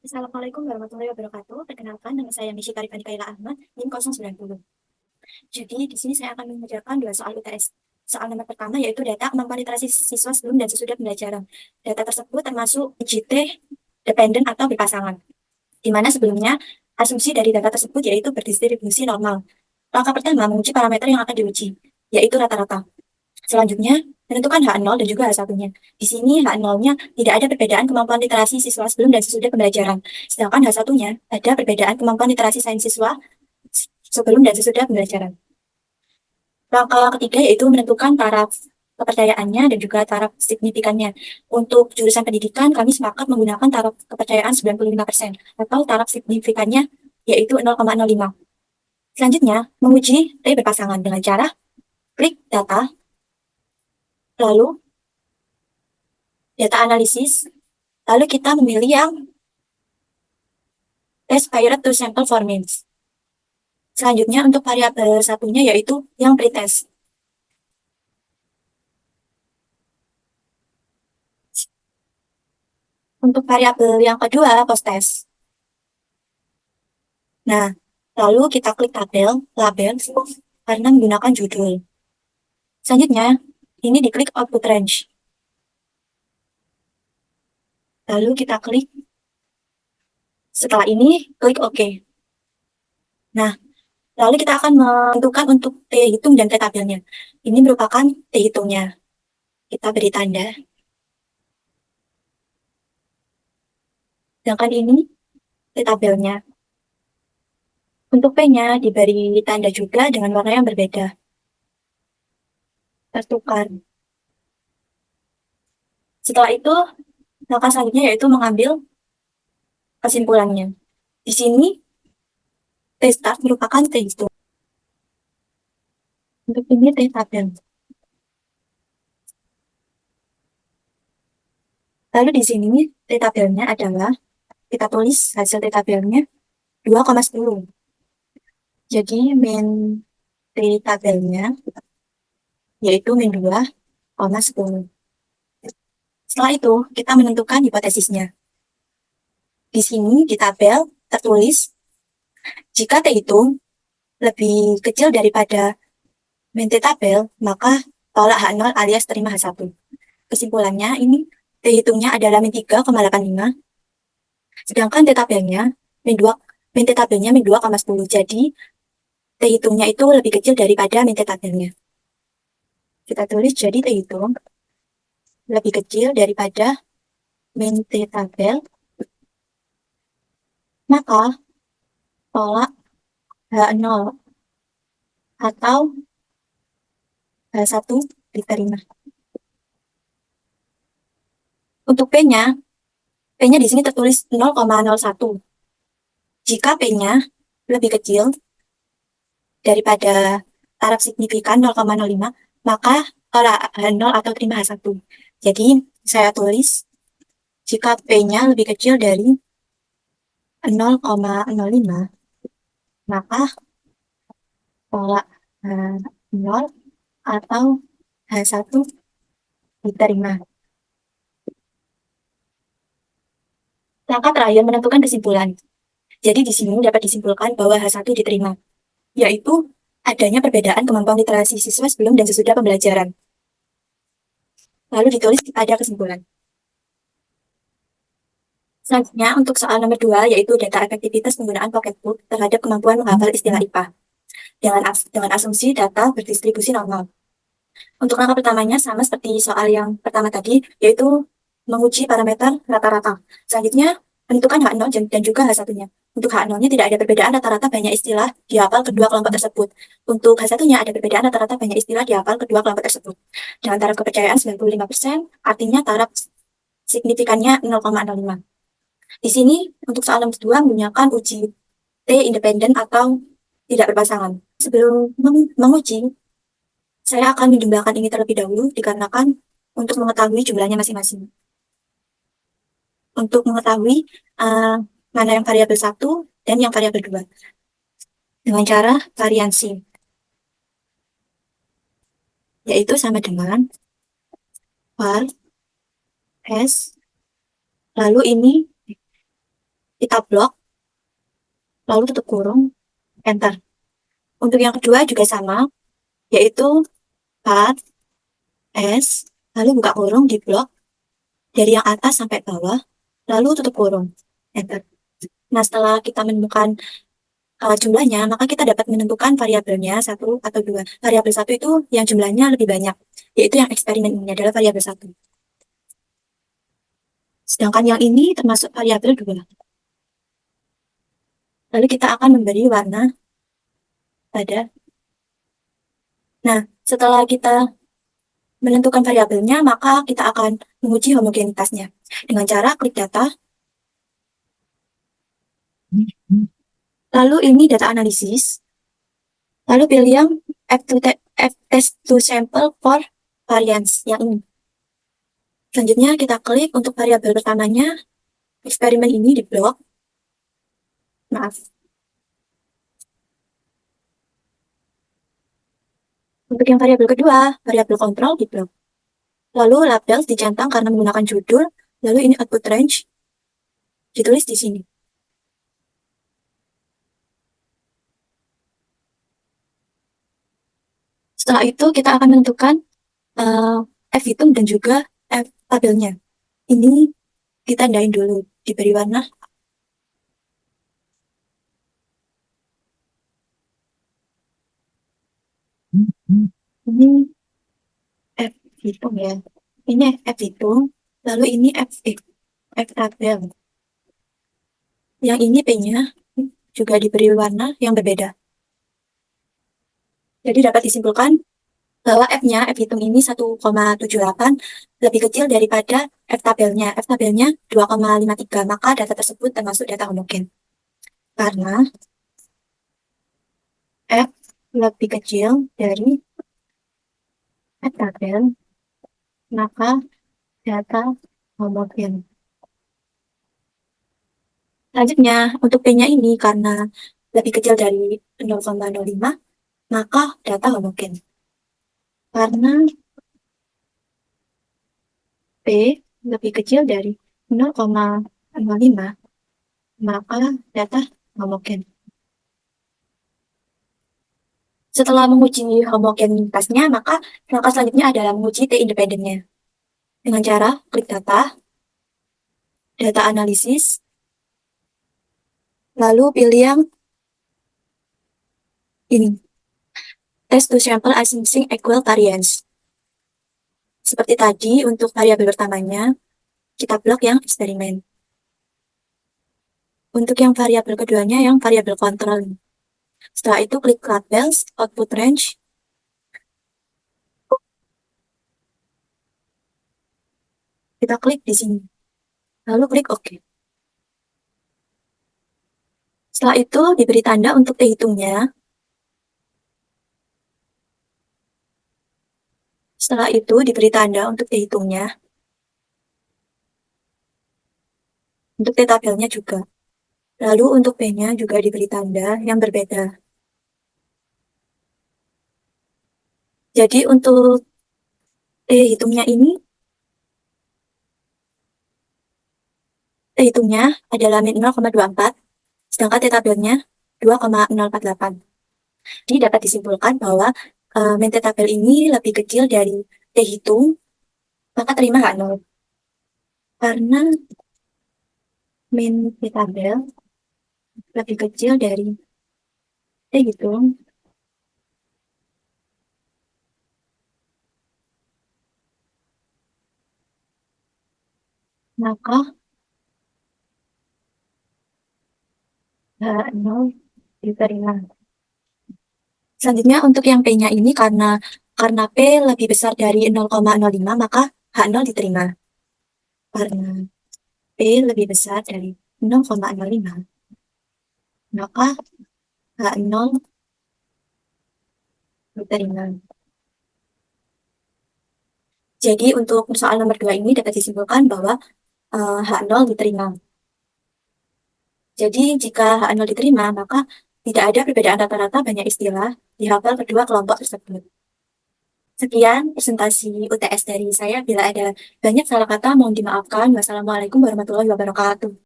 Assalamualaikum warahmatullahi wabarakatuh. Perkenalkan, nama saya Mishi Karifani Kaila Ahmad, NIM 090. Jadi, di sini saya akan mengerjakan dua soal UTS. Soal nomor pertama yaitu data kemampuan literasi siswa sebelum dan sesudah pembelajaran. Data tersebut termasuk UJT, dependen atau berpasangan. Di mana sebelumnya, asumsi dari data tersebut yaitu berdistribusi normal. Langkah pertama menguji parameter yang akan diuji, yaitu rata-rata. Selanjutnya, menentukan H0 dan juga H1-nya. Di sini H0-nya tidak ada perbedaan kemampuan literasi siswa sebelum dan sesudah pembelajaran. Sedangkan H1-nya ada perbedaan kemampuan literasi sains siswa sebelum dan sesudah pembelajaran. Langkah ketiga yaitu menentukan taraf kepercayaannya dan juga taraf signifikannya. Untuk jurusan pendidikan, kami sepakat menggunakan taraf kepercayaan 95% atau taraf signifikannya yaitu 0,05. Selanjutnya, menguji T berpasangan dengan cara klik data, lalu data analisis, lalu kita memilih yang aspire to sample for means. Selanjutnya untuk variabel satunya yaitu yang pretest. Untuk variabel yang kedua post test. Nah, lalu kita klik label karena menggunakan judul. Selanjutnya, ini diklik output range. Lalu kita klik. Setelah ini, klik OK. Nah, lalu kita akan menentukan untuk T hitung dan T tabelnya. Ini merupakan T hitungnya. Kita beri tanda. Sedangkan ini T tabelnya. Untuk P-nya diberi tanda juga dengan warna yang berbeda. Tertukar. Setelah itu, langkah selanjutnya yaitu mengambil kesimpulannya. Di sini, T start merupakan T hitung. Untuk ini T tabel. Lalu di sini, T tabelnya adalah, kita tulis hasil T tabelnya 2,10. Jadi, min T tabelnya yaitu min 2,10. Setelah itu, kita menentukan hipotesisnya. Di sini, di tabel, tertulis, jika T itu lebih kecil daripada min T tabel, maka tolak H0 alias terima H1. Kesimpulannya, ini T hitungnya adalah min 3,85, sedangkan T tabelnya min T tabelnya min 2,10. Jadi, T hitungnya itu lebih kecil daripada min T tabelnya. Kita tulis jadi T hitung lebih kecil daripada min T tabel, maka tolak H0 atau H1 diterima. Untuk P-nya di sini tertulis 0,01. Jika P-nya lebih kecil daripada taraf signifikan 0,05, maka tolak H0 atau terima H1. Jadi, saya tulis jika P-nya lebih kecil dari 0,05, maka tolak H0 atau H1 diterima. Langkah terakhir menentukan kesimpulan. Jadi di sini dapat disimpulkan bahwa H1 diterima, yaitu adanya perbedaan kemampuan literasi siswa sebelum dan sesudah pembelajaran. Lalu ditulis pada kesimpulan. Selanjutnya, untuk soal nomor 2, yaitu data efektivitas penggunaan pocketbook terhadap kemampuan menghafal istilah IPA, dengan asumsi data berdistribusi normal. Untuk langkah pertamanya sama seperti soal yang pertama tadi, yaitu menguji parameter rata-rata. Selanjutnya, menentukan H0 dan juga H1-nya. Untuk H0-nya tidak ada perbedaan rata-rata banyak istilah dihafal kedua kelompok tersebut. Untuk H1-nya ada perbedaan rata-rata banyak istilah dihafal kedua kelompok tersebut. Dengan taraf kepercayaan 95%, artinya taraf signifikannya 0,05. Di sini, untuk soal nomor 2 menggunakan uji T independen atau tidak berpasangan. Sebelum menguji, saya akan menjumlahkan ini terlebih dahulu dikarenakan untuk mengetahui jumlahnya masing-masing. Untuk mengetahui mana yang variabel 1 dan yang variabel 2. Dengan cara variansi. Yaitu sama dengan var S, lalu ini kita blok, lalu tutup kurung, enter. Untuk yang kedua juga sama, yaitu 4, S, lalu buka kurung di blok, dari yang atas sampai bawah, lalu tutup kurung, enter. Nah, setelah kita menemukan jumlahnya, maka kita dapat menentukan variabelnya 1 atau 2. Variabel 1 itu yang jumlahnya lebih banyak, yaitu yang eksperimen ini adalah variabel 1. Sedangkan yang ini termasuk variabel 2. Lalu kita akan memberi warna pada. Nah, setelah kita menentukan variabelnya, maka kita akan menguji homogenitasnya dengan cara klik data. Lalu ini data analisis. Lalu pilih yang test to sample for variance yang ini. Selanjutnya kita klik untuk variabel pertamanya, eksperimen ini di blok. Maaf. Untuk yang variabel kedua, variabel kontrol di blok. Lalu label dicentang karena menggunakan judul, lalu ini output range, ditulis di sini. Setelah itu kita akan menentukan F hitung dan juga F tabelnya. Ini kita tandain dulu, diberi warna. Ini F hitung ya. Ini F hitung, lalu ini F tabel. Yang ini P-nya juga diberi warna yang berbeda. Jadi dapat disimpulkan bahwa F-nya, F hitung ini 1,78 lebih kecil daripada F tabelnya. F tabelnya 2,53, maka data tersebut termasuk data homogen. Karena F lebih kecil dari F tabel, maka data homogen. Selanjutnya, untuk P-nya ini karena lebih kecil dari 0,05, maka data homogen. Karena P lebih kecil dari 0,05, maka data homogen. Setelah menguji homogenitasnya, maka langkah selanjutnya adalah menguji T independennya. Dengan cara klik data analisis, lalu pilih yang ini, test to sample assuming equal variance. Seperti tadi, untuk variabel pertamanya, kita blok yang eksperimen. Untuk yang variabel keduanya, yang variabel kontrol. Setelah itu, klik labels, output range. Kita klik di sini. Lalu klik OK. Setelah itu, diberi tanda untuk hitungnya. Setelah itu, diberi tanda untuk hitungnya. Untuk tabelnya juga. Lalu untuk P-nya juga diberi tanda yang berbeda. Jadi untuk hitungnya ini, hitungnya adalah min 0,24, sedangkan tabelnya 2,048. Jadi dapat disimpulkan bahwa min tabel ini lebih kecil dari T hitung, maka terima H0. Karena min tabel lebih kecil dari T hitung, maka H0 diterima. Selanjutnya untuk yang P-nya ini karena P lebih besar dari 0,05, maka H0 diterima. Karena P lebih besar dari 0,05, maka H0 diterima. Jadi untuk persoalan nomor 2 ini dapat disimpulkan bahwa H0 diterima. Jadi jika H0 diterima, maka tidak ada perbedaan rata-rata banyak istilah di hafal kedua kelompok tersebut. Sekian presentasi UTS dari saya. Bila ada banyak salah kata, mohon dimaafkan. Wassalamualaikum warahmatullahi wabarakatuh.